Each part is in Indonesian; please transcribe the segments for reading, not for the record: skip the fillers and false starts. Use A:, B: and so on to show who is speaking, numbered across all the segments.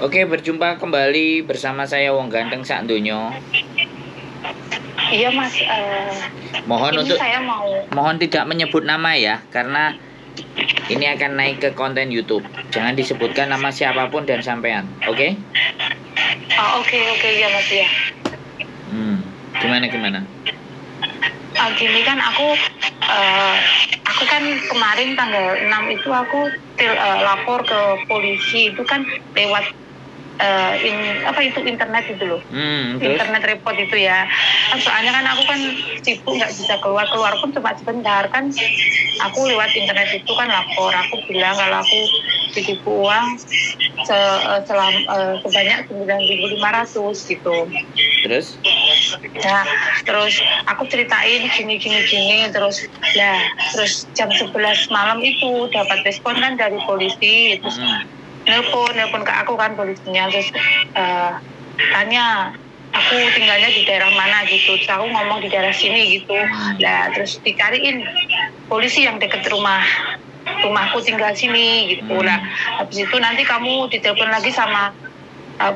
A: Oke, berjumpa kembali bersama saya Wong Ganteng Sak Donya.
B: Iya Mas,
A: Mohon
B: ini
A: untuk
B: saya mau.
A: mohon tidak menyebut nama ya, karena ini akan naik ke konten YouTube. Jangan disebutkan nama siapapun dan sampean, oke?
B: Oke ya Mas ya.
A: Gimana?
B: Gini kan aku kan kemarin tanggal 6 itu aku lapor ke polisi itu kan lewat internet itu loh. Internet report itu ya. Soalnya kan aku kan sibuk nggak bisa keluar pun cuma sebentar kan. Aku lewat internet itu kan lapor. Aku bilang kalau aku ditipu uang sebanyak 9.500 gitu.
A: Terus?
B: Nah, terus aku ceritain gini terus jam 11 malam itu dapat respon kan dari polisi, terus nelpon ke aku kan polisinya, terus tanya aku tinggalnya di daerah mana gitu, terus aku ngomong di daerah sini gitu. Nah, terus dicariin polisi yang deket rumahku tinggal sini gitu. Nah, habis itu nanti kamu ditelepon lagi sama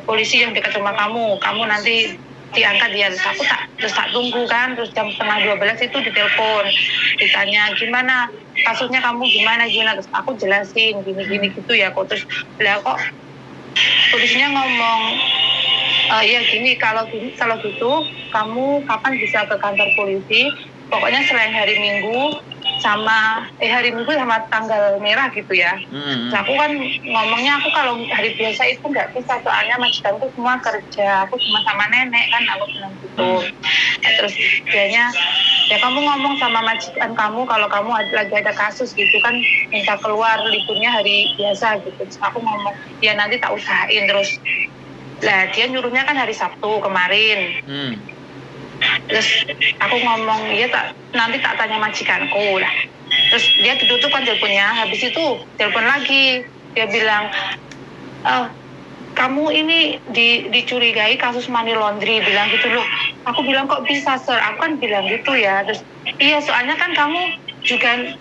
B: polisi yang dekat rumah kamu nanti diangkat dia. Terus tak tunggu kan, terus jam 11:30 itu ditelepon, ditanya gimana kasusnya, kamu gimana, terus aku jelasin gini gitu ya kok. Terus kok polisinya ngomong ya gini, kalau gitu kamu kapan bisa ke kantor polisi, pokoknya selain hari Minggu sama tanggal merah gitu ya. Terus aku kan ngomongnya, aku kalau hari biasa itu nggak bisa, soalnya majikanku semua kerja, aku cuma sama nenek kan, aku bilang gitu. Terus dianya, ya kamu ngomong sama majikan kamu kalau kamu lagi ada kasus gitu kan, minta keluar liburnya hari biasa gitu. Terus aku ngomong, ya nanti tak usahain. Terus lah dia nyuruhnya kan hari Sabtu kemarin. Terus aku ngomong, iya nanti tak tanya majikanku lah. Terus dia ditutup kan teleponnya. Habis itu telepon lagi, dia bilang, kamu ini dicurigai kasus money laundry, bilang gitu loh. Aku bilang, kok bisa sir? Aku kan bilang gitu ya. Terus iya, soalnya kan kamu juga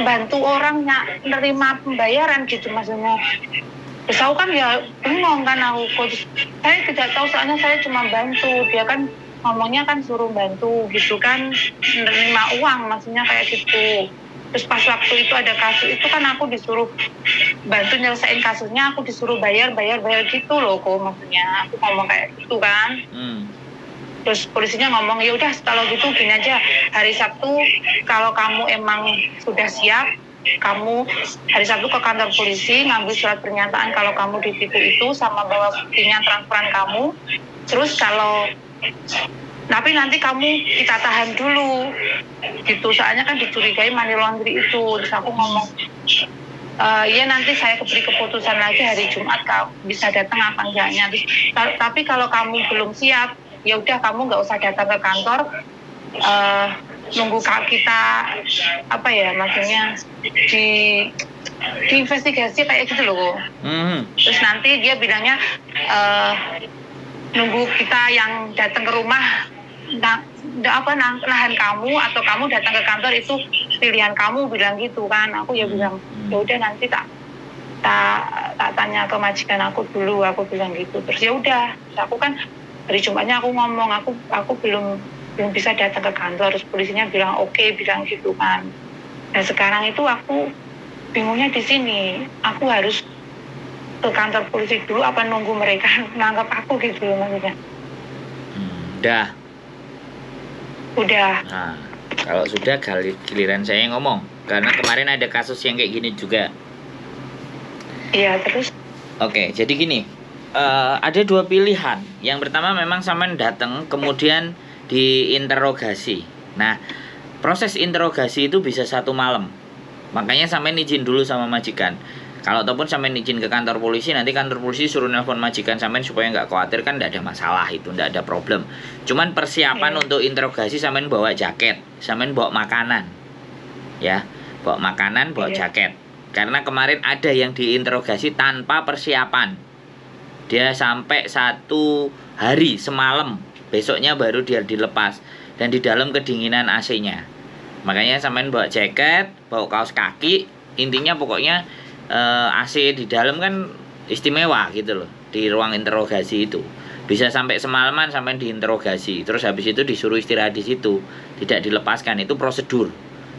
B: bantu orang nerima pembayaran gitu maksudnya. Terus aku kan ya bingung kan, saya tidak tahu, soalnya saya cuma bantu, dia kan ngomongnya kan suruh bantu gitu kan, menerima uang maksudnya kayak gitu. Terus pas waktu itu ada kasus itu kan aku disuruh bantu nyelesain kasusnya, aku disuruh bayar gitu loh kok, maksudnya aku ngomong kayak gitu kan. Terus polisinya ngomong, ya udah kalau gitu gini aja, hari Sabtu kalau kamu emang sudah siap, kamu hari Sabtu ke kantor polisi ngambil surat pernyataan kalau kamu ditipu itu sama bawa buktinya transferan kamu. Terus tapi nanti kamu kita tahan dulu gitu, soalnya kan dicurigai money laundry itu. Terus aku ngomong, ya nanti saya beri keputusan lagi hari Jumat, kau bisa datang apa enggaknya. Terus, tapi kalau kamu belum siap, ya udah kamu nggak usah datang ke kantor, nunggu kita maksudnya diinvestigasi kayak gitu loh. Terus nanti dia bilangnya nunggu kita yang datang ke rumah nahan kamu, atau kamu datang ke kantor itu pilihan kamu, bilang gitu kan. Aku ya bilang, ya udah nanti tak tanya ke majikan aku dulu, aku bilang gitu. Terus ya udah, aku kan hari Jumatnya aku ngomong aku belum bisa datang ke kantor. Terus polisinya bilang oke, bilang gitu kan. Dan sekarang itu aku bingungnya di sini, aku harus ke kantor polisi dulu apa nunggu mereka nangkap aku gitu loh maksudnya. Udah.
A: Nah, kalau sudah giliran saya yang ngomong, karena kemarin ada kasus yang kayak gini juga.
B: Iya, terus?
A: Oke, jadi gini, ada dua pilihan. Yang pertama memang sampean datang kemudian diinterogasi. Nah, proses interogasi itu bisa 1 malam. Makanya sampean izin dulu sama majikan. Kalau ataupun sampean izin ke kantor polisi, nanti kantor polisi suruh nelpon majikan sampean supaya nggak khawatir, kan nggak ada masalah, itu nggak ada problem. Cuman persiapan untuk interogasi, sampean bawa jaket, sampean bawa makanan, ya, bawa makanan, bawa jaket. Karena kemarin ada yang diinterogasi tanpa persiapan, dia sampai 1 hari semalam, besoknya baru dia dilepas, dan di dalam kedinginan AC-nya. Makanya sampean bawa jaket, bawa kaos kaki, intinya pokoknya AC di dalam kan istimewa gitu loh di ruang interogasi itu. Bisa sampai semalaman sampai diinterogasi, terus habis itu disuruh istirahat di situ, tidak dilepaskan. Itu prosedur.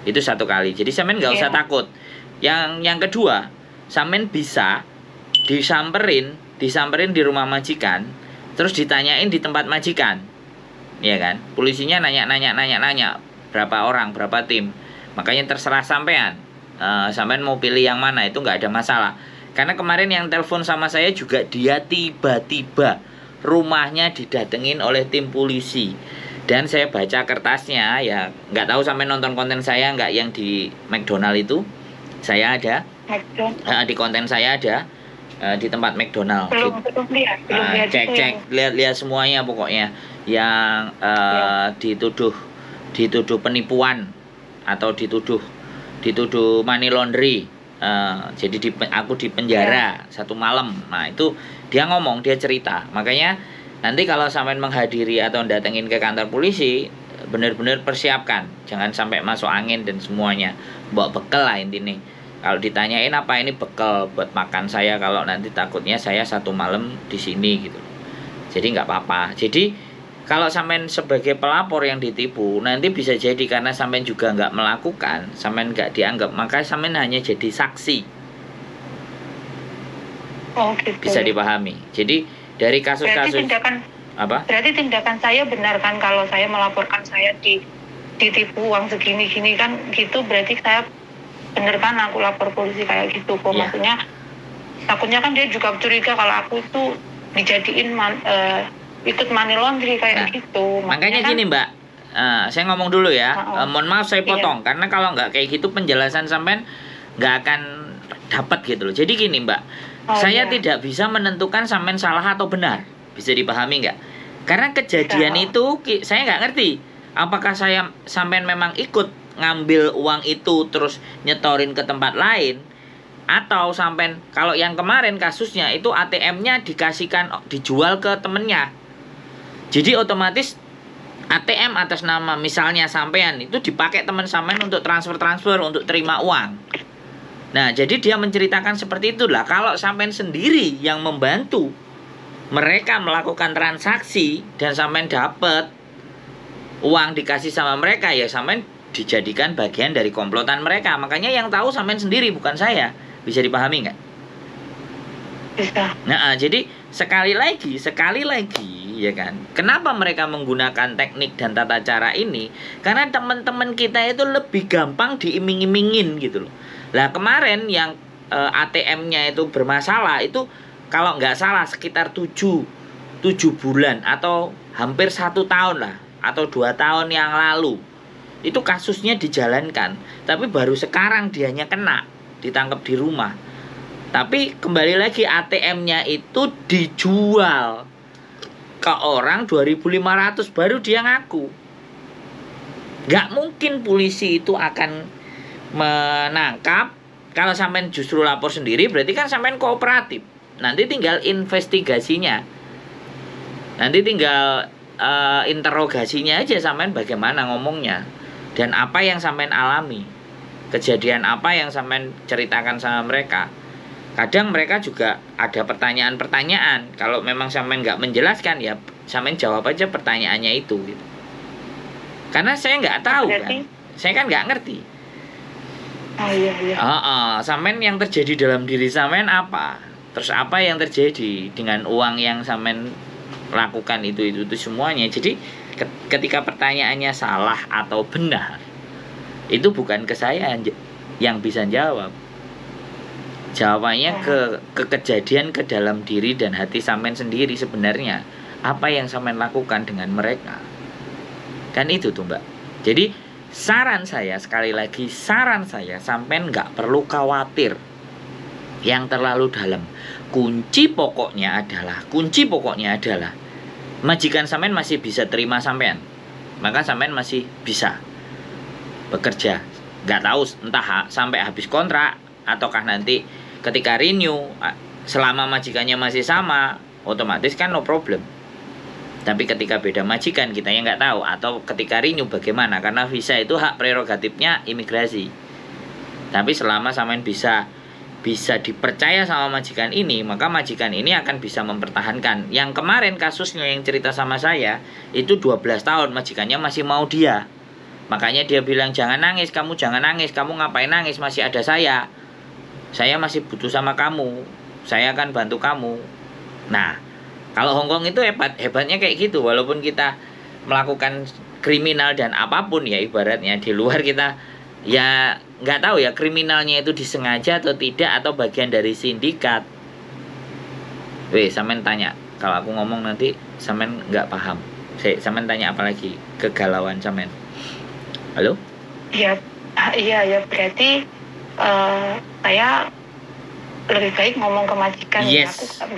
A: Itu satu kali. Jadi sampean nggak usah takut. Yang kedua, sampean bisa disamperin di rumah majikan, terus ditanyain di tempat majikan. Ya kan? Polisinya nanya berapa orang, berapa tim. Makanya terserah sampean. Sampean mau pilih yang mana, itu nggak ada masalah. Karena kemarin yang telepon sama saya juga, dia tiba-tiba rumahnya didatengin oleh tim polisi. Dan saya baca kertasnya, ya nggak tahu sampai nonton konten saya nggak yang di McDonald itu. Saya ada di konten saya ada di tempat McDonald.
B: Belum lihat.
A: Cek lihat semuanya pokoknya yang dituduh penipuan atau dituduh money laundry. Jadi aku di penjara 1 malam. Nah itu dia ngomong, dia cerita. Makanya nanti kalau sampai menghadiri atau datengin ke kantor polisi, benar-benar persiapkan, jangan sampai masuk angin dan semuanya. Bawa bekal lah intinya. Kalau ditanyain apa, ini bekal buat makan saya kalau nanti takutnya saya 1 malam di sini gitu. Jadi nggak apa-apa. Jadi kalau sampean sebagai pelapor yang ditipu, nanti bisa jadi karena sampean juga nggak melakukan, sampean nggak dianggap, maka sampean hanya jadi saksi.
B: Oh gitu.
A: Bisa dipahami. Jadi dari kasus-kasus
B: Berarti tindakan saya benar kan kalau saya melaporkan saya ditipu uang segini-gini kan gitu, berarti saya benar kan aku lapor polisi kayak gitu kok. Maksudnya takutnya kan dia juga curiga kalau aku itu dijadiin ikut money laundry kayak gitu.
A: Makanya
B: kan,
A: gini Mbak, saya ngomong dulu ya. Mohon maaf saya potong karena kalau nggak kayak gitu penjelasan sampean nggak akan dapat gitu loh. Jadi gini Mbak, saya tidak bisa menentukan sampean salah atau benar. Bisa dipahami nggak? Karena kejadian itu saya nggak ngerti. Apakah sampean memang ikut ngambil uang itu terus nyetorin ke tempat lain, atau sampean kalau yang kemarin kasusnya itu ATM-nya dijual ke temennya. Jadi otomatis ATM atas nama misalnya sampean itu dipakai teman sampean untuk transfer untuk terima uang. Nah, jadi dia menceritakan seperti itulah. Kalau sampean sendiri yang membantu mereka melakukan transaksi dan sampean dapat uang dikasih sama mereka, ya sampean dijadikan bagian dari komplotan mereka. Makanya yang tahu sampean sendiri, bukan saya. Bisa dipahami nggak?
B: Bisa.
A: Nah, jadi sekali lagi ya kan, kenapa mereka menggunakan teknik dan tata cara ini? Karena teman-teman kita itu lebih gampang diiming-imingin gitu loh. Lah kemarin yang ATM-nya itu bermasalah itu kalau nggak salah sekitar 7 bulan atau hampir 1 tahun lah, atau 2 tahun yang lalu itu kasusnya dijalankan, tapi baru sekarang dianya kena, ditangkap di rumah. Tapi kembali lagi ATM-nya itu dijual ke orang 2.500 baru dia ngaku. Gak mungkin polisi itu akan menangkap kalau sampean justru lapor sendiri, berarti kan sampean kooperatif. Nanti tinggal investigasinya, nanti tinggal interogasinya aja sampean bagaimana ngomongnya dan apa yang sampean alami, kejadian apa yang sampean ceritakan sama mereka. Kadang mereka juga ada pertanyaan-pertanyaan. Kalau memang sampean nggak menjelaskan, ya sampean jawab aja pertanyaannya itu gitu. Karena saya nggak tahu kan, saya kan nggak ngerti.
B: Oh iya.
A: Sampean yang terjadi dalam diri sampean apa? Terus apa yang terjadi dengan uang yang sampean lakukan itu semuanya. Jadi ketika pertanyaannya salah atau benar, itu bukan ke saya yang bisa jawab. Jawabannya ke kejadian, ke dalam diri dan hati sampean sendiri sebenarnya. Apa yang sampean lakukan dengan mereka. Kan itu tuh Mbak. Jadi saran saya, sekali lagi saran saya, sampean nggak perlu khawatir yang terlalu dalam. Kunci pokoknya adalah majikan sampean masih bisa terima sampean, maka sampean masih bisa bekerja. Nggak tahu entah sampai habis kontrak ataukah nanti ketika renew, selama majikannya masih sama, otomatis kan no problem. Tapi ketika beda majikan, kita yang nggak tahu. Atau ketika renew bagaimana, karena visa itu hak prerogatifnya imigrasi. Tapi selama sampean bisa bisa dipercaya sama majikan ini, maka majikan ini akan bisa mempertahankan. Yang kemarin kasusnya yang cerita sama saya, itu 12 tahun majikannya masih mau dia. Makanya dia bilang, jangan nangis, kamu jangan nangis, kamu ngapain nangis, masih ada saya masih butuh sama kamu, saya akan bantu kamu. Nah, kalau Hongkong itu hebatnya kayak gitu. Walaupun kita melakukan kriminal dan apapun ya, ibaratnya di luar kita ya nggak tahu ya kriminalnya itu disengaja atau tidak, atau bagian dari sindikat. Sampean tanya, kalau aku ngomong nanti sampean nggak paham. Sampean tanya apa lagi, kegalauan sampean. Halo?
B: Ya, iya berarti saya lebih baik ngomong ke majikan.
A: Yes.
B: Aku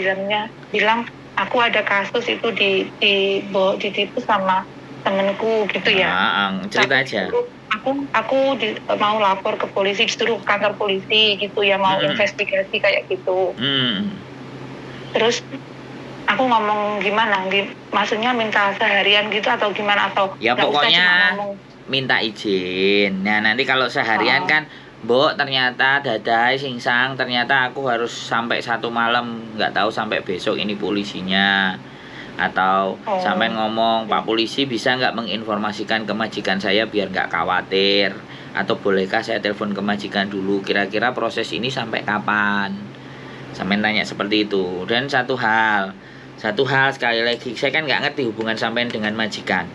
B: bilang aku ada kasus itu ditipu sama temenku gitu ya.
A: Cerita aja.
B: Aku mau lapor ke polisi, disuruh kantor polisi gitu ya, mau investigasi kayak gitu. Terus aku ngomong gimana? Maksudnya minta seharian gitu atau gimana, atau
A: ya pokoknya minta izin. Nah, nanti kalau seharian kan, Mbok ternyata dadai singsang, ternyata aku harus sampai 1 malam, nggak tahu sampai besok ini polisinya. Atau sampai ngomong, Pak Polisi bisa nggak menginformasikan ke majikan saya biar nggak khawatir, atau bolehkah saya telepon ke majikan dulu, kira-kira proses ini sampai kapan, sampai tanya seperti itu. Dan satu hal sekali lagi, saya kan nggak ngerti hubungan sampai dengan majikan.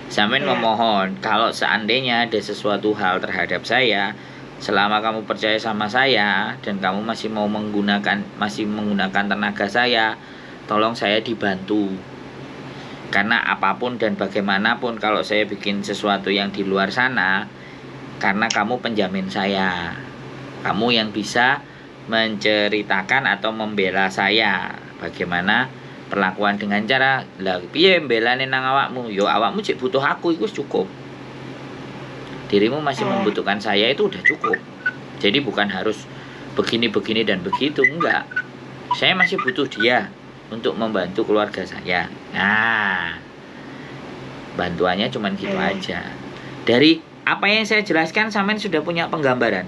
A: Sampai memohon, kalau seandainya ada sesuatu hal terhadap saya, selama kamu percaya sama saya dan kamu masih menggunakan tenaga saya, tolong saya dibantu. Karena apapun dan bagaimanapun kalau saya bikin sesuatu yang di luar sana, karena kamu penjamin saya, kamu yang bisa menceritakan atau membela saya bagaimana perlakuan dengan cara lah piye mbelane nang awakmu. Yo awakmu cek butuh aku itu cukup. Dirimu masih membutuhkan saya itu udah cukup. Jadi bukan harus begini dan begitu, enggak. Saya masih butuh dia untuk membantu keluarga saya. Nah, bantuannya cuman gitu aja. Dari apa yang saya jelaskan, sampean sudah punya penggambaran?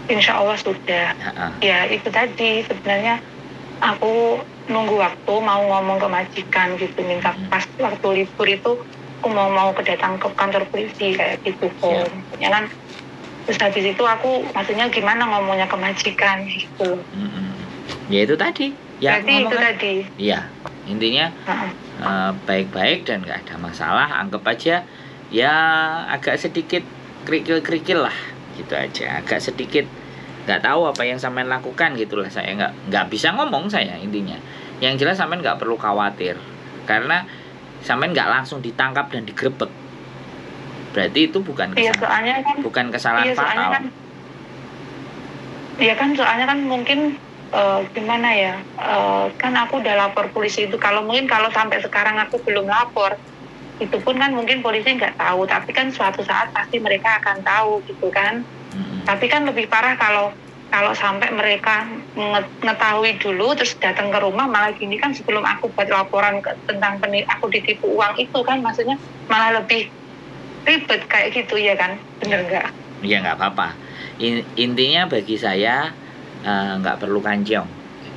B: Insya Allah sudah. Ya itu tadi, sebenarnya aku nunggu waktu mau ngomong ke majikan gitu, minta pas waktu libur itu aku mau datang ke kantor polisi kayak gitu kok. Ya kan. Terus habis itu aku maksudnya gimana ngomongnya ke majikan gitu.
A: Ya itu tadi. Ya,
B: berarti itu tadi.
A: Iya, intinya baik-baik dan nggak ada masalah. Anggap aja ya agak sedikit kerikil-kerikil lah, gitu aja. Agak sedikit nggak tahu apa yang sampean lakukan gitulah. Saya nggak bisa ngomong saya intinya. Yang jelas sampean nggak perlu khawatir, karena sampean nggak langsung ditangkap dan digerebek. Berarti itu bukan kesalahan fatal.
B: Soalnya kan mungkin gimana ya, kan aku udah lapor polisi itu. Kalau sampai sekarang aku belum lapor, itu pun kan mungkin polisi nggak tahu, tapi kan suatu saat pasti mereka akan tahu gitu kan. Tapi kan lebih parah kalau sampai mereka mengetahui dulu terus datang ke rumah malah gini kan, sebelum aku buat laporan tentang aku ditipu uang itu kan, maksudnya malah lebih ribet kayak gitu ya kan, bener nggak?
A: Ya nggak apa-apa. Intinya bagi saya nggak perlu kanjong,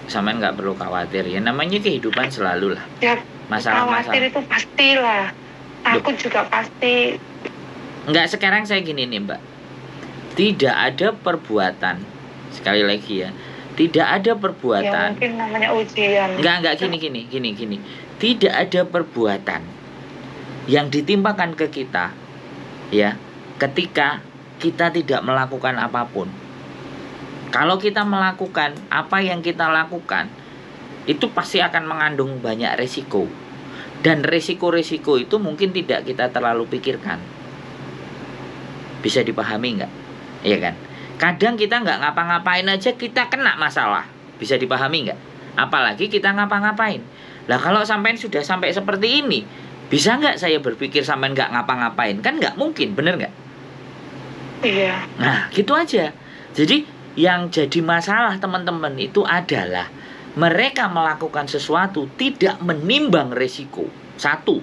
A: sampean nggak perlu khawatir. Ya namanya kehidupan selalu lah.
B: Ya,
A: masalah
B: khawatir itu pastilah. Takut juga pasti.
A: Nggak, sekarang saya gini nih Mbak. Tidak ada perbuatan, sekali lagi ya, tidak ada perbuatan.
B: Ya mungkin namanya ujian.
A: Nggak gini. Tidak ada perbuatan yang ditimpakan ke kita, ya, ketika kita tidak melakukan apapun. Kalau kita melakukan apa yang kita lakukan, itu pasti akan mengandung banyak resiko. Dan resiko-resiko itu mungkin tidak kita terlalu pikirkan. Bisa dipahami nggak? Iya kan? Kadang kita nggak ngapa-ngapain aja kita kena masalah. Bisa dipahami nggak? Apalagi kita ngapa-ngapain. Lah kalau sampean sudah sampai seperti ini, bisa nggak saya berpikir sampean nggak ngapa-ngapain? Kan nggak mungkin, bener nggak?
B: Iya.
A: Nah, gitu aja. Jadi yang jadi masalah teman-teman itu adalah mereka melakukan sesuatu tidak menimbang resiko. Satu.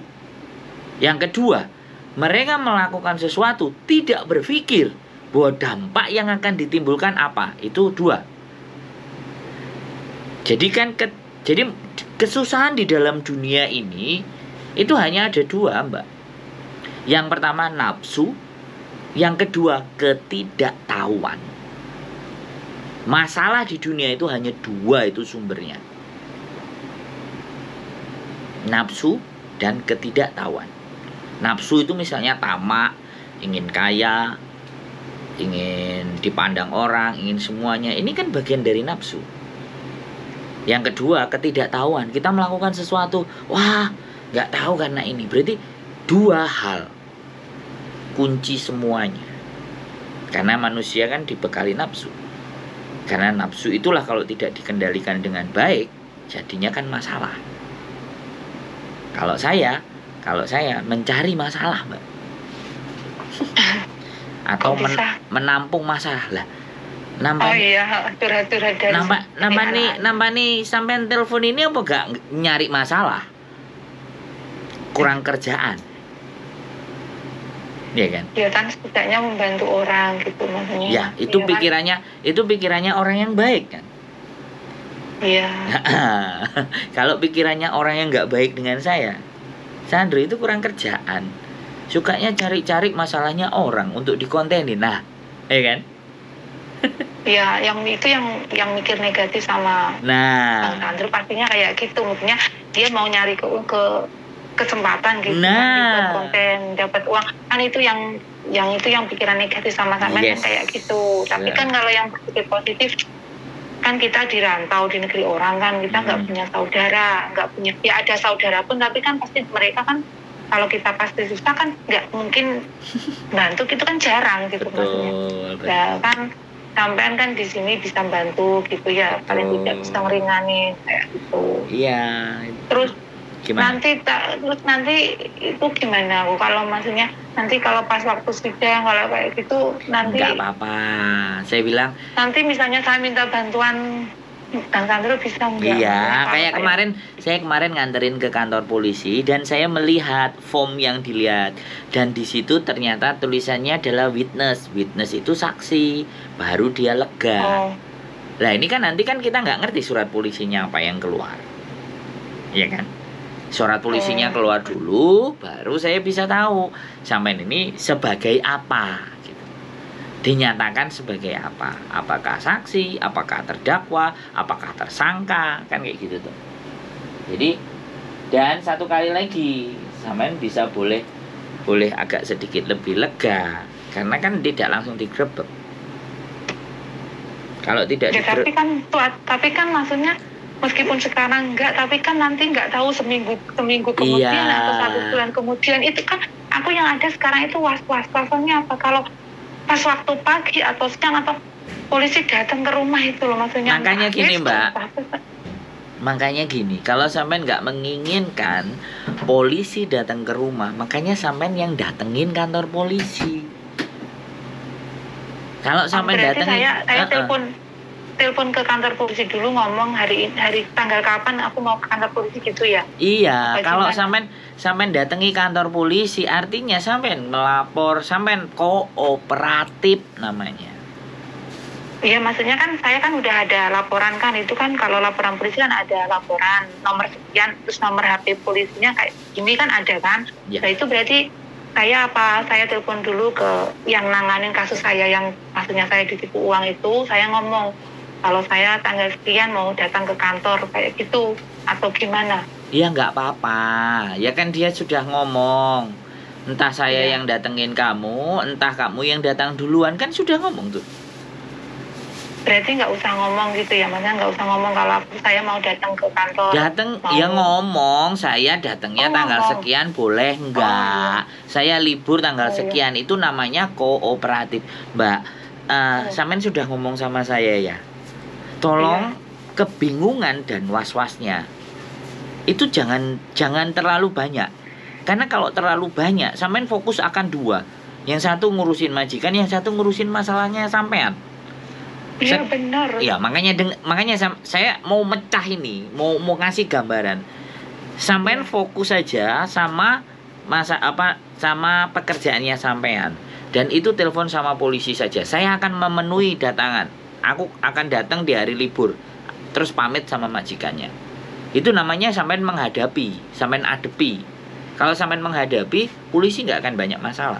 A: Yang kedua, mereka melakukan sesuatu tidak berpikir bahwa dampak yang akan ditimbulkan apa? Itu dua. Jadi kan jadi kesusahan di dalam dunia ini itu hanya ada dua, Mbak. Yang pertama nafsu, yang kedua ketidaktahuan. Masalah di dunia itu hanya dua, itu sumbernya. Nafsu dan ketidaktahuan. Nafsu itu misalnya tamak, ingin kaya, ingin dipandang orang, ingin semuanya. Ini kan bagian dari nafsu. Yang kedua, ketidaktahuan. Kita melakukan sesuatu, wah, nggak tahu karena ini. Berarti dua hal kunci semuanya. Karena manusia kan dibekali nafsu. Karena nafsu itulah kalau tidak dikendalikan dengan baik, jadinya kan masalah. Kalau saya mencari masalah, Mbak. Atau menampung masalah lah.
B: Oh iya, curhat-curhat dari
A: nampak nih sampean telepon ini apa gak nyari masalah? Kurang kerjaan. Iya kan?
B: Ya kan setidaknya membantu orang gitu maksudnya.
A: Ya, itu
B: ya
A: pikirannya orang yang baik kan?
B: Iya.
A: Kalau pikirannya orang yang nggak baik dengan saya, Sandro itu kurang kerjaan. Sukanya cari-cari masalahnya orang untuk dikontenin. Nah, ya kan?
B: Iya, yang itu yang mikir negatif sama Bang Sandro pastinya kayak gitu. Maksudnya dia mau nyari ke kesempatan gitu, dapat konten, dapat uang. Kan itu yang pikiran negatif sama
A: yes.
B: Kan kayak gitu. Tapi kan kalau yang positif kan kita dirantau di negeri orang kan, kita nggak punya saudara, nggak punya, ya ada saudara pun tapi kan pasti mereka kan kalau kita pasti susah kan nggak mungkin bantu, gitu kan jarang gitu. Betul. Nah kan sampean kan di sini bisa bantu gitu ya, paling tidak bisa ngeringanin kayak gitu.
A: Iya.
B: Terus
A: gimana?
B: nanti itu gimana kalau maksudnya nanti kalau pas waktu sidang kalau kayak gitu nanti
A: nggak apa-apa, saya bilang
B: nanti misalnya saya minta bantuan Bang Sandro bisa nggak?
A: Iya, kayak saya kemarin nganterin ke kantor polisi dan saya melihat form yang dilihat dan di situ ternyata tulisannya adalah witness itu saksi, baru dia lega. Lah ini kan nanti kan kita nggak ngerti surat polisinya apa yang keluar, iya kan? Surat polisinya keluar dulu, baru saya bisa tahu sampai ini sebagai apa. Dinyatakan sebagai apa? Apakah saksi, apakah terdakwa, apakah tersangka, kan kayak gitu tuh. Jadi dan satu kali lagi, sampean bisa boleh agak sedikit lebih lega karena kan tidak langsung digrebek. Kalau tidak digrebek.
B: Tapi kan maksudnya meskipun sekarang enggak, tapi kan nanti enggak tahu seminggu kemudian atau 1 bulan kemudian itu kan aku yang ada sekarang itu was-wasnya apa kalau pas waktu pagi atau siang atau polisi datang ke rumah itu loh maksudnya.
A: Makanya gini Mbak, makanya gini, kalau sampean nggak menginginkan polisi datang ke rumah, makanya sampean yang datengin kantor polisi. Kalau sampean datengin,
B: saya telepon ke kantor polisi dulu ngomong hari tanggal kapan aku mau ke kantor polisi gitu ya.
A: Iya, kalau sampean datangi kantor polisi artinya sampean melapor, sampean kooperatif namanya.
B: Iya, maksudnya kan saya kan udah ada laporan kan, itu kan kalau laporan polisi kan ada laporan nomor sekian terus nomor HP polisinya kayak gini kan ada kan. Ya. Nah itu berarti saya telepon dulu ke yang nanganin kasus saya yang maksudnya saya ditipu uang itu, saya ngomong kalau saya tanggal sekian mau datang ke kantor kayak gitu atau gimana?
A: Iya nggak apa-apa, ya kan dia sudah ngomong. Entah saya yang datengin kamu, entah kamu yang datang duluan, kan sudah ngomong tuh.
B: Berarti nggak usah ngomong gitu ya, maksudnya nggak usah ngomong kalau saya mau datang ke kantor.
A: Ya ngomong, saya datangnya tanggal sekian boleh nggak? Saya libur tanggal sekian, itu namanya kooperatif, Mbak. Sampean sudah ngomong sama saya ya. Tolong kebingungan dan was-wasnya itu jangan terlalu banyak. Karena kalau terlalu banyak, sampean fokus akan dua. Yang satu ngurusin majikan, yang satu ngurusin masalahnya sampean.
B: Iya benar.
A: Ya makanya saya mau mecah ini, mau ngasih gambaran. Sampean fokus saja sama sama pekerjaannya sampean. Dan itu telepon sama polisi saja. Saya akan memenuhi datangan. Aku akan datang di hari libur. Terus pamit sama majikannya. Itu namanya sampean menghadapi, sampean adepi. Kalau sampean menghadapi, polisi nggak akan banyak masalah.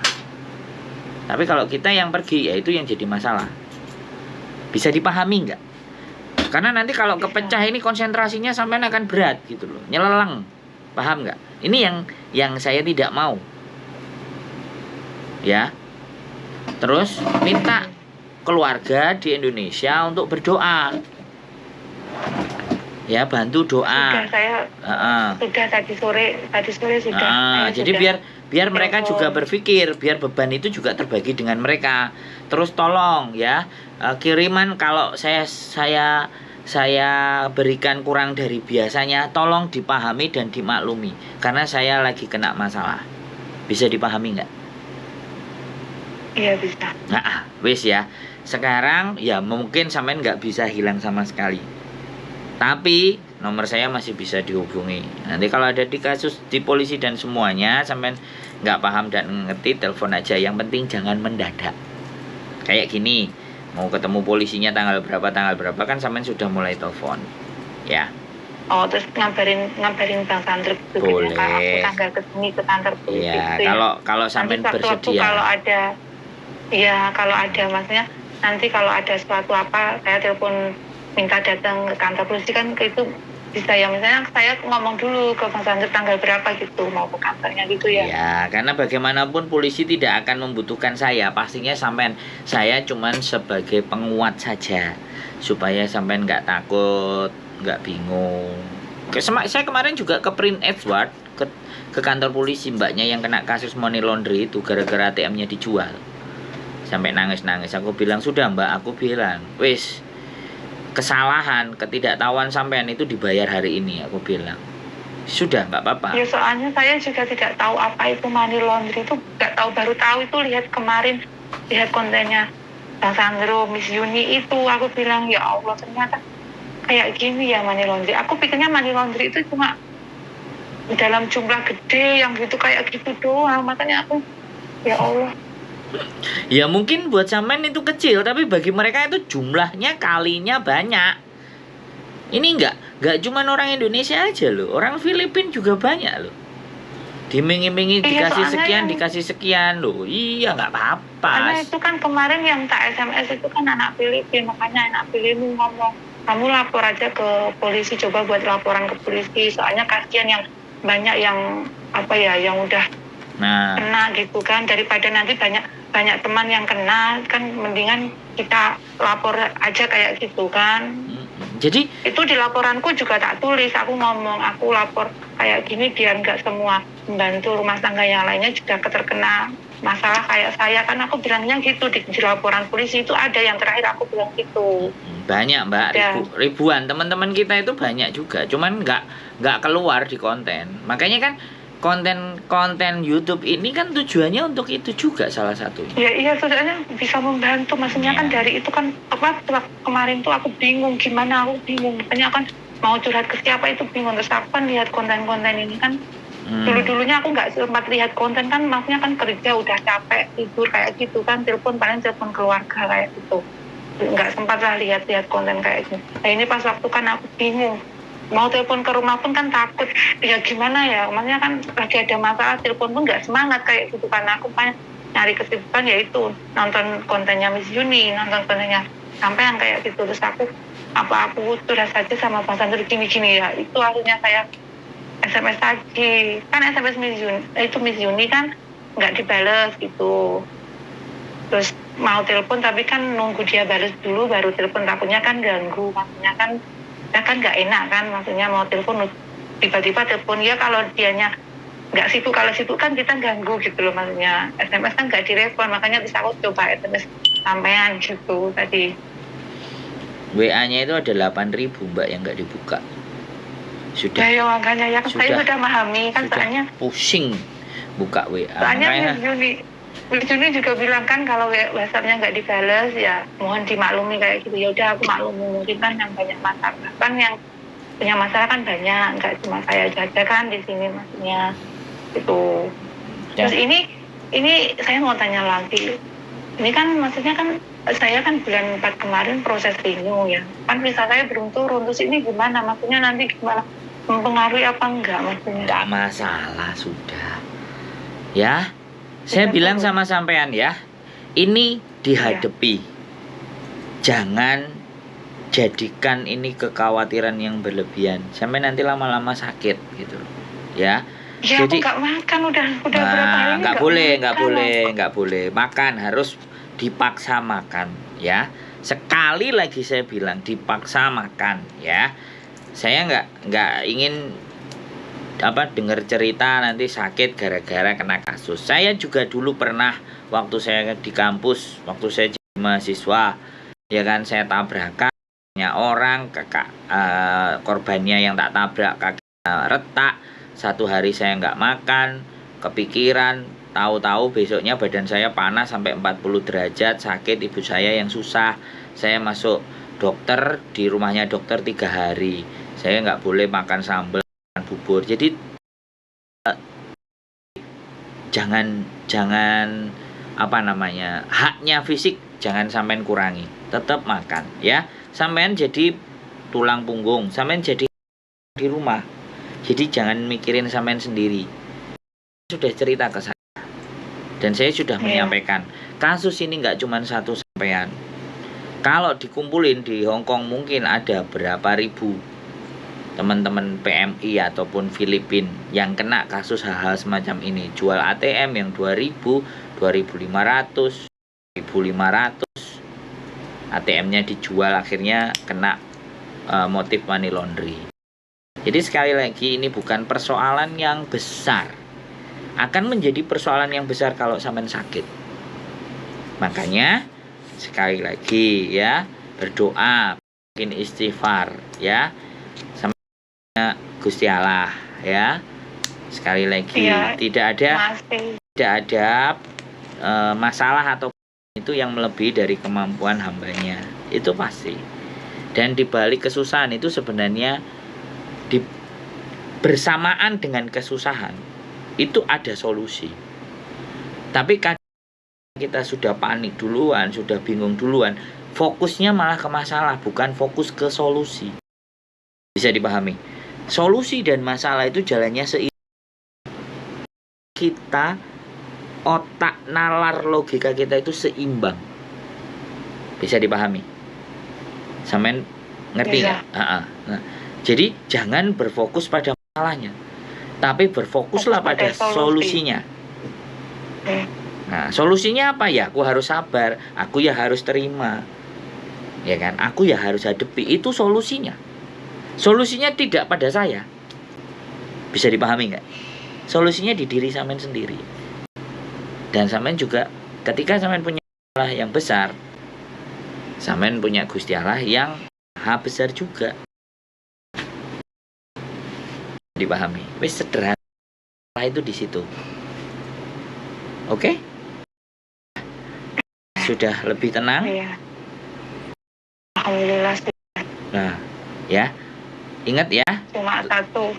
A: Tapi kalau kita yang pergi, ya itu yang jadi masalah. Bisa dipahami nggak? Karena nanti kalau kepecah ini konsentrasinya sampean akan berat gitu loh, nyeleleng. Paham nggak? Ini yang saya tidak mau. Ya. Terus minta keluarga di Indonesia untuk berdoa. Ya, bantu doa.
B: Sudah, saya sudah tadi sore sudah.
A: Jadi
B: sudah
A: biar mereka juga berpikir, biar beban itu juga terbagi dengan mereka. Terus tolong ya, kiriman kalau saya berikan kurang dari biasanya, tolong dipahami dan dimaklumi karena saya lagi kena masalah. Bisa dipahami nggak?
B: Iya bisa.
A: Nah, wis ya. Sekarang ya mungkin sampean nggak bisa hilang sama sekali. Tapi nomor saya masih bisa dihubungi. Nanti kalau ada di kasus di polisi dan semuanya sampean nggak paham dan ngerti, telepon aja. Yang penting jangan mendadak. Kayak gini, mau ketemu polisinya tanggal berapa kan sampean sudah mulai telepon. Ya.
B: Oh, terus ngabarin Bang Sandro gitu.
A: Boleh.
B: Aku tanggal kesini ke kantor polisi.
A: Iya,
B: gitu ya.
A: kalau sampean bersedia.
B: Kalau ada maksudnya nanti kalau ada sesuatu apa saya telepon minta datang ke kantor polisi kan itu bisa ya, misalnya saya ngomong dulu ke Bang Sandro tanggal berapa gitu mau ke kantornya gitu ya.
A: Ya, karena bagaimanapun polisi tidak akan membutuhkan saya, pastinya sampean. Saya cuman sebagai penguat saja supaya sampean nggak takut, nggak bingung. Saya kemarin juga ke Prince Edward ke kantor polisi, mbaknya yang kena kasus money laundry itu gara-gara ATM-nya dijual. Sampai nangis-nangis. Aku bilang, "Sudah, Mbak, aku bilang, wis kesalahan, ketidaktahuan sampean itu dibayar hari ini," aku bilang. Sudah, nggak apa-apa.
B: Ya soalnya saya juga tidak tahu apa itu money laundry, itu nggak tahu, baru tahu itu lihat kemarin, lihat kontennya Bang Sandro, Miss Yuni itu, aku bilang ya Allah ternyata kayak gini ya money laundry. Aku pikirnya money laundry itu cuma dalam jumlah gede yang gitu kayak gitu doang, makanya aku ya Allah.
A: Ya mungkin buat sampean itu kecil, tapi bagi mereka itu jumlahnya kalinya banyak. Ini nggak cuma orang Indonesia aja loh, orang Filipina juga banyak loh. Dimingi-mingi dikasih sekian loh. Iya, nggak apa-apa.
B: Karena itu kan kemarin yang tak SMS itu kan anak Filipina, makanya anak Filipina ngomong, kamu lapor aja ke polisi, coba buat laporan ke polisi, soalnya kasihan yang banyak yang yang udah kena gitu kan, daripada nanti banyak teman yang kena, kan mendingan kita lapor aja kayak gitu kan.
A: Jadi
B: itu di laporanku juga tak tulis, aku ngomong aku lapor kayak gini biar nggak semua membantu rumah tangga yang lainnya juga terkena masalah kayak saya, kan aku bilangnya gitu di laporan polisi itu ada yang terakhir aku bilang gitu.
A: Banyak Mbak, ribuan teman-teman kita itu banyak juga, cuman nggak keluar di konten. Makanya kan konten YouTube ini kan tujuannya untuk itu juga salah satunya.
B: Ya iya, sebenarnya bisa membantu, maksudnya kan dari itu kan kemarin tuh aku bingung gimana, makanya kan mau curhat ke siapa itu bingung, terus aku kan lihat konten-konten ini kan dulunya aku nggak sempat lihat konten kan, maksudnya kan kerja udah capek tidur kayak gitu kan, paling telepon keluarga kayak gitu, nggak sempat lah lihat konten kayak gitu. Nah ini pas waktu kan aku bingung, mau telepon ke rumah pun kan takut, ya gimana ya, maksudnya kan lagi ada masalah, telepon pun nggak semangat kayak gitu, karena aku kan nyari kesibukan yaitu nonton kontennya Miss Yuni, nonton kontennya sampean kayak gitu, terus aku sudah saja sama Bang Sandro gini ya, itu akhirnya saya SMS lagi, kan SMS Miss Yuni kan nggak dibales gitu, terus mau telepon tapi kan nunggu dia bales dulu baru telepon, takutnya kan ganggu, maksudnya kan nggak enak kan, maksudnya mau telepon tiba-tiba telepon, ya kalau dianya nggak sibuk, kalau sibuk kan kita ganggu gitu loh, maksudnya SMS kan nggak direspon, makanya bisa aku coba SMS sampean gitu tadi.
A: WA-nya itu ada 8.000 Mbak yang nggak dibuka. Sudah.
B: Ya makanya ya saya sudah memahami kan, soalnya
A: pusing buka WA.
B: Soalnya Miss Juni juga bilang kan kalau WhatsApp-nya nggak dibalas ya mohon dimaklumi kayak gitu. Ya udah aku maklumi, mungkin kan yang banyak masalah, kan yang punya masalah kan banyak, nggak cuma saya saja kan di sini, maksudnya itu. Terus ini ini saya mau tanya lagi. Ini kan maksudnya kan saya kan bulan 4 kemarin proses renew ya. Kan visa saya belum turun. Terus ini gimana? Maksudnya nanti gimana? Mempengaruhi apa enggak maksudnya?
A: Enggak masalah, sudah. Ya, saya bilang sama sampean ya, ini dihadapi. Jangan jadikan ini kekhawatiran yang berlebihan. Sampai nanti lama-lama sakit gitu. Ya.
B: Ya,
A: Jadi
B: aku nggak makan udah berapa hari
A: nggak boleh. Makan harus dipaksa makan, ya. Sekali lagi saya bilang dipaksa makan, ya. Saya nggak ingin dengar cerita nanti sakit gara-gara kena kasus. Saya juga dulu pernah waktu saya di kampus, waktu saya jadi mahasiswa, ya kan, saya tabrakan orang, korbannya yang tak tabrak kaki retak. Satu hari saya nggak makan, kepikiran, tahu-tahu besoknya badan saya panas sampai 40 derajat, sakit, ibu saya yang susah. Saya masuk dokter, di rumahnya dokter 3 hari. Saya nggak boleh makan sambal, makan bubur. Jadi jangan haknya fisik jangan sampean kurangi, tetap makan, ya. Sampean jadi tulang punggung, sampean jadi di rumah. Jadi jangan mikirin sampean sendiri. Sudah cerita ke saya dan saya sudah menyampaikan kasus ini nggak cuma satu sampean. Kalau dikumpulin di Hongkong mungkin ada berapa ribu teman-teman PMI ataupun Filipin yang kena kasus hal-hal semacam ini. Jual ATM yang 2000, 2500, 1500. ATM-nya dijual, akhirnya kena motif money laundry. Jadi sekali lagi ini bukan persoalan yang besar. Akan menjadi persoalan yang besar kalau sampean sakit. Makanya sekali lagi ya, berdoa, bikin istighfar ya. Gusti Allah ya. Sekali lagi tidak ada masalah atau itu yang melebihi dari kemampuan hambanya, itu pasti. Dan dibalik kesusahan itu sebenarnya bersamaan dengan kesusahan itu ada solusi. Tapi kadang kita sudah panik duluan, sudah bingung duluan, fokusnya malah ke masalah, bukan fokus ke solusi. Bisa dipahami? Solusi dan masalah itu jalannya seiring. Kita, otak, nalar, logika kita itu seimbang. Bisa dipahami? Sampean ngerti nggak? Nah, jadi jangan berfokus pada masalahnya, tapi berfokuslah pada solusinya. Nah, solusinya apa ya? Aku harus sabar, aku ya harus terima, ya kan? Aku ya harus hadapi. Itu solusinya. Solusinya tidak pada saya. Bisa dipahami nggak? Solusinya di diri sampean sendiri. Dan sampean juga ketika sampean punya masalah yang besar, sampean punya Gusti Allah yang maha besar juga. Dipahami? Wis sederhana itu di situ. Oke? Sudah lebih tenang?
B: Iya. Alhamdulillah.
A: Nah, ya. Ingat ya.
B: Cuma satu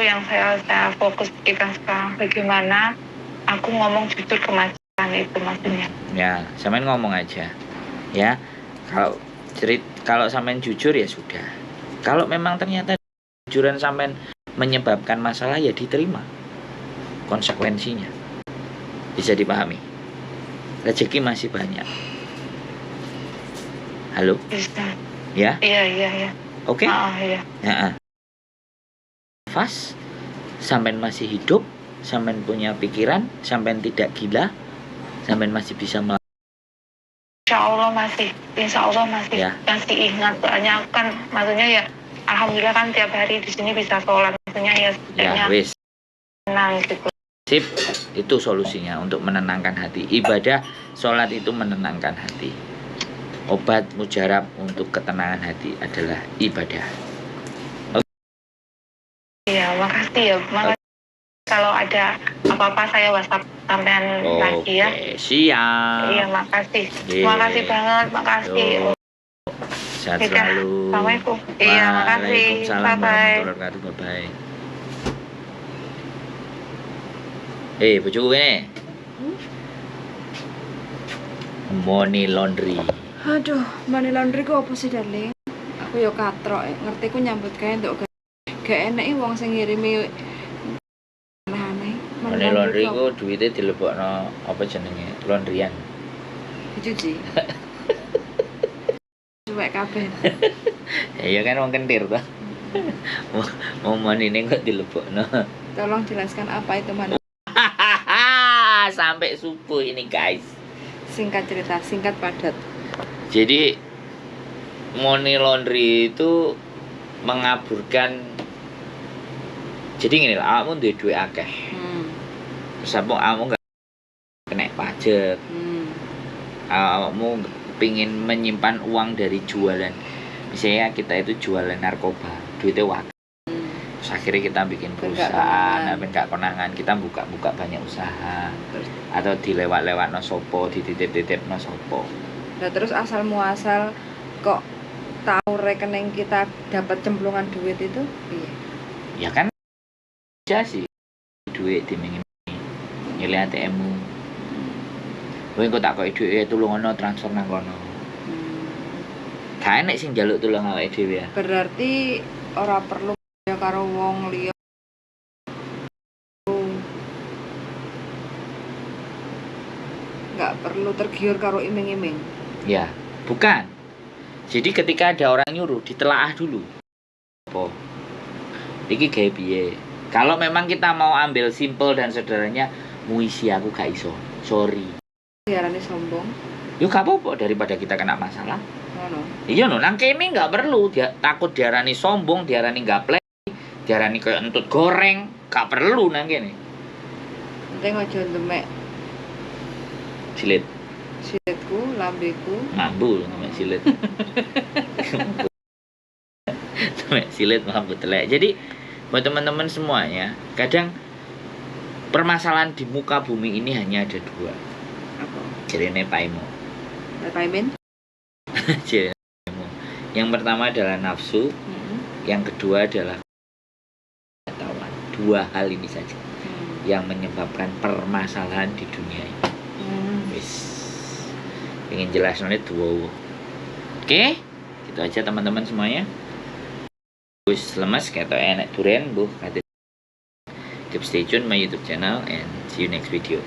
B: yang saya fokus pikirkan sekarang, bagaimana aku ngomong jujur ke majikan itu maksudnya.
A: Ya, sampean ngomong aja. Ya. Kalau sampean jujur ya sudah. Kalau memang ternyata jujuran sampean menyebabkan masalah ya diterima konsekuensinya. Bisa dipahami? Rezeki masih banyak. Halo?
B: Bisa.
A: Ya?
B: Iya.
A: Oke?
B: Iya.
A: Nafas, sampean masih hidup, sampean punya pikiran, sampean tidak gila, sampean masih bisa
B: Insya Allah masih
A: ya.
B: Masih ingat, soalnya kan maksudnya ya alhamdulillah kan tiap hari di sini bisa sholat, maksudnya ya setidaknya
A: wis.
B: Tenang gitu.
A: Sip, itu solusinya untuk menenangkan hati. Ibadah, sholat itu menenangkan hati. Obat mujarab untuk ketenangan hati adalah ibadah.
B: Iya, makasih ya. Kalau ada apa-apa saya WhatsApp sampean lagi ya.
A: Oke, siap.
B: Iya, makasih. Makasih banget, makasih.
A: Sehat selalu.
B: Assalamualaikum. Iya, makasih.
A: Waalaikumsalam warahmatullahi wabarakatuh. Bye-bye. Bojoku ini. Money laundry.
C: Aduh, money laundry ku apa sih, Darling? Aku yo katrok, ngerti ku nyambut gawe nduk gak enek wong sing ngirimi aneh-aneh.
A: Money laundry ku duwite dilebokno apa jenenge? Laundryan.
C: Dicuci. Cuek kabeh.
A: Ya kan wong kentir toh. Mau money-ne kok dilebokno.
C: Tolong jelaskan apa itu money.
A: Sampai subuh ini guys.
C: Singkat cerita, singkat padat.
A: Jadi money laundry itu mengaburkan. Jadi gini lah, kamu duwe duit akeh. Terus kamu gak kena pajak. Kamu pingin menyimpan uang dari jualan. Misalnya kita itu jualan narkoba, duitnya wakil. Terus akhirnya kita bikin perusahaan, gak konangan, kita buka banyak usaha. Atau dilewat-lewat no sopo, dititip-titip no sopo.
C: Nah terus asal muasal kok tahu rekening kita dapat cemplungan duit itu? Iya.
A: Ya kan aja sih duit dimingi nyilih ATM-mu. Kowe engko tak koki dhuwit tulungono transfer nang kono. Gak enek sing njaluk tulung awake dhewe ya.
C: Berarti ora perlu ya karo wong liya. Nggak perlu tergiur karo iming-iming.
A: Ya, bukan. Jadi ketika ada orang nyuruh ditelaah dulu. Apa? Iki gawe piye? Kalau memang kita mau ambil simple dan sederhananya, muisi aku gak iso. Sorry.
C: Diarani sombong.
A: Yo gak apa-apa daripada kita kena masalah.
C: Ngono.
A: Iya no, nang kene nggak perlu dia takut diarani sombong, diarani gaplek, diarani kayak entut goreng, gak perlu nang kene.
C: Penting aja demek
A: Silit,
C: silitku, lambeku.
A: mambu namanya silit. Namanya silit mambu telek. Jadi buat teman-teman semuanya, kadang permasalahan di muka bumi ini hanya ada dua.
C: Apa?
A: Jadi paimu.
C: Paimin?
A: Yang pertama adalah nafsu, yang kedua adalah pengetahuan. Dua hal ini saja yang menyebabkan permasalahan di dunia ini. Wis, ingin jelas nanti dua. Oke, gitu aja teman-teman semuanya. Wis lemas kayak enak duren, bu. Keep stay tune my YouTube channel and see you next video.